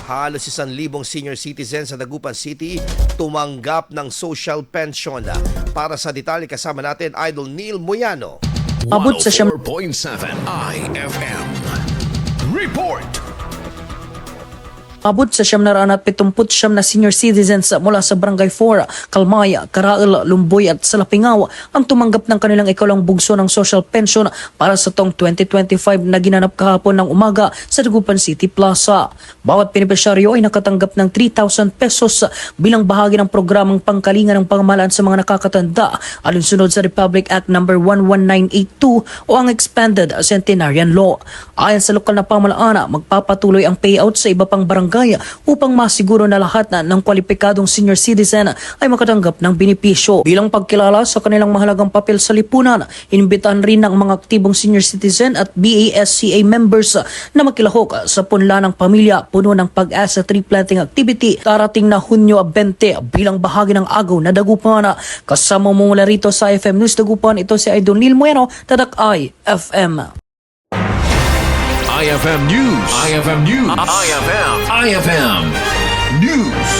halos 1,000 senior citizens sa Dagupan City tumanggap ng social pension. Para sa detalye kasama natin Idol Neil Moyano. Umabot sa 104.7 IFM. Report! Abot sa 779 na senior citizens mula sa Barangay IV, Calmay, Carael, Lomboy at Salapingao ang tumanggap ng kanilang ikalawang bugso ng social pension para sa taong 2025 na ginanap kahapon ng umaga sa Dagupan City Plaza. Bawat benepisyaryo ay nakatanggap ng 3,000 pesos bilang bahagi ng programang pangkalinga ng pamahalaan sa mga nakatatanda alinsunod sa Republic Act No. 11982 o ang Expanded Centenarian Law. Ayon sa lokal na pamahalaan, magpapatuloy ang payout sa iba pang barangay upang masiguro na lahat ng kwalipikadong senior citizen ay makatanggap ng benepisyo. Bilang pagkilala sa kanilang mahalagang papel sa lipunan, inimbitahan rin ng mga aktibong senior citizen at BASCA members na makilahok sa punla ng pamilya puno ng Pag-asa tree planting activity darating na Hunyo 20 bilang bahagi ng agaw na Dagupan. Kasama mo mula rito sa IFM News Dagupan, ito si Idol Neil Moyano, Tadak IFM. IFM News. IFM News. IFM News.